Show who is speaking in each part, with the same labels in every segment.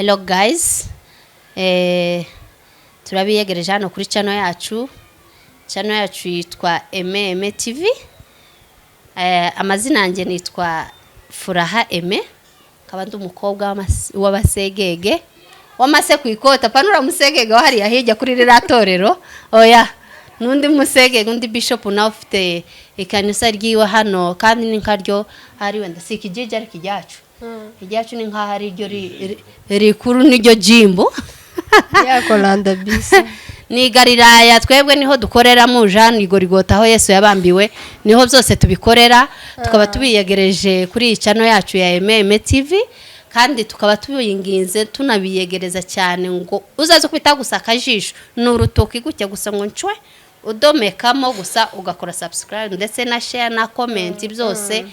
Speaker 1: Hello guys, turabiyegereje hano kuri channel yacu. Channel yacu yitwa MM TV. Amazina yanjye nitwa Furaha Eme, kaba ndi umukobwa w'abasegege wamase kwikota panura musegege wahari yahijya kuri riratorero. Oya nundi musegege undi bishop na ufite ikanisa ryiwe hano kandi ninkaryo hari wenda sikijije ari kijyacu. Kijyacu ni nka hari ryo rikuru niryo jimbo
Speaker 2: yako landa bisa
Speaker 1: ni Galilaya. Twebwe niho dukorera mu Jean Igorigota aho Yesu yabambiwe, niho byose tubikorera. Tukaba tubiyegereje kuri channel yacu ya MM TV, kandi tukaba tubiyinginze tunabiyegereza cyane ngo uzaze kwita gusa akajisho n'urutoki gutya gusa ngo ncwe udomekamo gusa ugakora subscribe ndetse na share na comment byose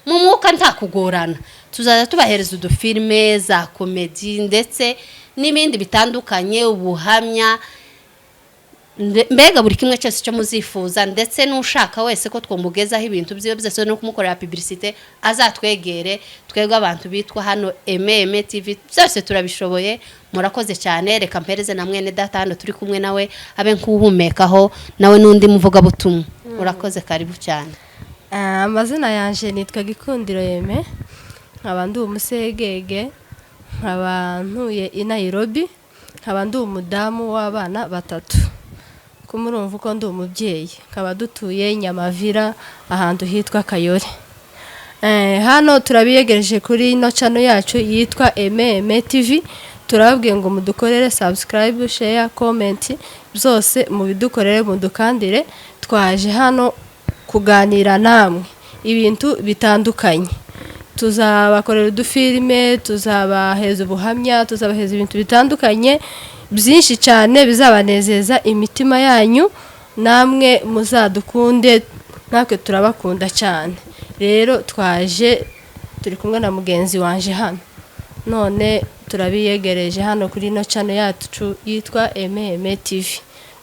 Speaker 1: mu mwuka ntakugorana. Tuzaza tubahereza udufilme za comedy ndetse n'ibindi bitandukanye, ubuhamya, mbega buri kimwe cyose cyo muzifuza, ndetse n'ushaka wese ko twomugezaho ibintu byiwe byose no kumukorera publicité azatwegere. Twebwe abantu bitwa hano MM TV byose turabishoboye. Murakoze cyane. Reka mpereze na mwene data hano turi kumwe nawe abe nkuhumekaho nawe nundi muvuga butumwa. Murakoze, karibu cyane.
Speaker 2: Amazina yanje nitwa Gikundiro Yeme, nkaba ndi umusegege, nkaba ntuye i Nairobi, nkaba ndi umudamu w'abana batatu. Kumurumva uko ndi umubyeyi, nkaba dutuye Nyamavira ahantu hitwa Kayore. Hano turabiyegereje kuri ino channel yacu yitwa MM TV. Turababwiye ngo mudukorere subscribe, share, comment byose mubidukorere mudukandire. Twaje hano kuganira namwe ibintu bitandukanye. Tuzabakorera udufilme, tuzabaheza ubuhamya, tuzabaheza ibintu bitandukanye byinshi cyane bizabanezeza imitima yanyu, namwe muzadukunde, natwe turabakunda cyane. Rero twaje turi kumwe na mugenzi wanje hano, none turabiyegereje hano kuri ino channel yacu yitwa MM TV.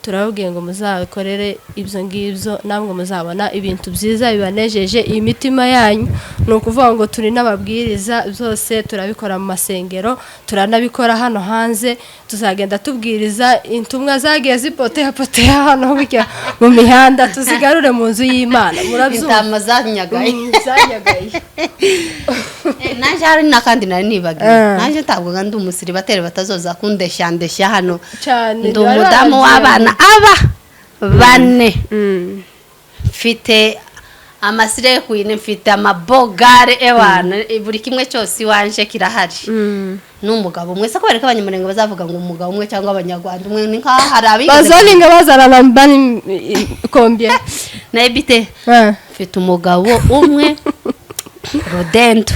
Speaker 2: Turababwiye ngo muzakorere ibyo ngibyo, namwe muzabona ibintu byiza bibanejeje imitima yanyu. Nukuvuga ngo turi n'ababwiriza, byose turabikora mu masengero, turanabikora hano hanze. Tuzagenda tubwiriza intumwa zagiye zipotea hano bijya mu mihanda, tuzigarure mu nzu y'Imana.
Speaker 1: Murabyumva intama zanyagaye. Naje hari nakandi nari nibagiye. Naje ntabwo ndi umusiribateri batazoza kundeshandeshya hano. Ndi umudamu w'abana bane. Mfite amasire kwine, mfite amabogare ewana, buri kimwe cyose wanje kirahari. N'umugabo umwe se kwereka abanyamurenge bazavuga ngo umugabo umwe cyangwa abanyarwanda umwe ni nka harabi
Speaker 2: bazoninga bazarana mbani kombye
Speaker 1: na ebite. Mfite umugabo umwe Rodento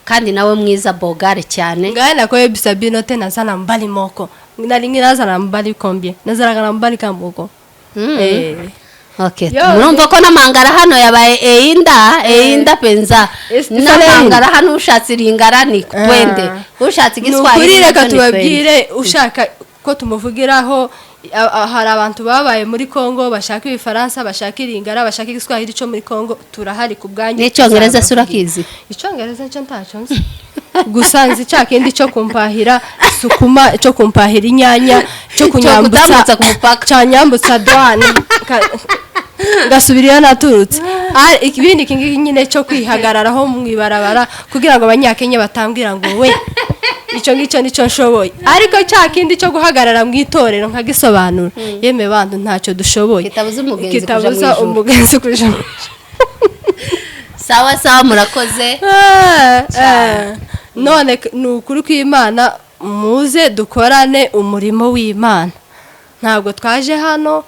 Speaker 1: kandi nawe mwiza bogare cyane.
Speaker 2: Ngaye nako ebisabino te nazana mbali moko nari nazana mbali kombye nazaraga mbali kamoko.
Speaker 1: Okay, murumva ko namangara hano yabaye einda penza namangara hano ushatse ringara ni twende ushatse Giswahili.
Speaker 2: Reka tubabwire ushaka ko tumuvugiraho. Hari abantu babaye muri Kongo bashaka ibifaransa, bashaka iringara, bashaka Giswahili cyo muri Kongo, turahari kubwanyu.
Speaker 1: N'icyongereza surakizi?
Speaker 2: Icyongereza cyo ntacyo nzi, gusa nzi cyakindi cyo kumpahira sukuma, cyo kumpahira inyanya, cyo kunyambutsa
Speaker 1: ku mupaka,
Speaker 2: cyanyambutsa douane gasubiriyo naturutse. Ikibindi kingi nyine cyo kwihagararaho mu ibarabara kugira ngo abanyakenya batambwira ngo we icyo ngicyo nicyo nshoboye, ariko cyakindi cyo guhagarara mu itorero nkagisobanura. Yeme bantu ntacyo dushoboye,
Speaker 1: kitabuza
Speaker 2: umugenzi kuja.
Speaker 1: Sawa murakoze.
Speaker 2: None nukuri kw'Imana muze dukorane umurimo w'Imana. Ntabwo twaje hano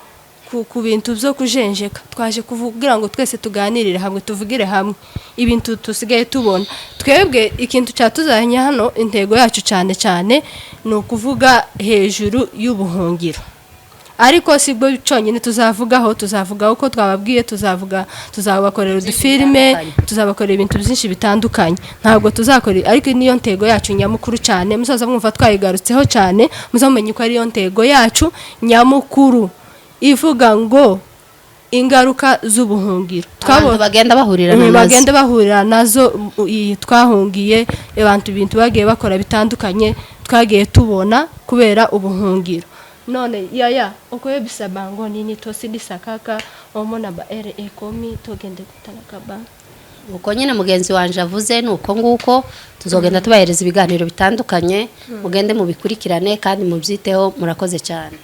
Speaker 2: ku bintu byo kujenjeka, twaje kuvugira ngo twese tuganirire hamwe, tuvugire hamwe ibintu tusigaye tubona. Twebwe ikintu cyatuzanye hano, intego yacu cyane cyane ni ukuvuga hejuru y'ubuhungiro. Ariko sibwo cyonyine tuzavugaho uko twababwiye, tuzabakorera udufilme, tuzabakorera ibintu byinshi bitandukanye. Ntabwo tuzakora, ariko niyo ntego yacu nyamukuru cyane. Musaza mwumva twayigarutseho cyane, muzamenye ko ari yo ntego yacu nyamukuru, ivuga ngo ingaruka z'ubuhungiro
Speaker 1: abantu bagenda bahurira
Speaker 2: nazo twahungiye abantu ibintu bagiye bakora bitandukanye twagiye tubona kubera ubuhungiro none yaya okoye bisabango nini tosidisakaka omona ba ekomi togende gutanakaba
Speaker 1: uko nyine mugenzi wanje avuze nuko nguko tuzogenda tubahereza ibiganiro bitandukanye mugende mubikurikirane kandi mubyiteho murakoze cyane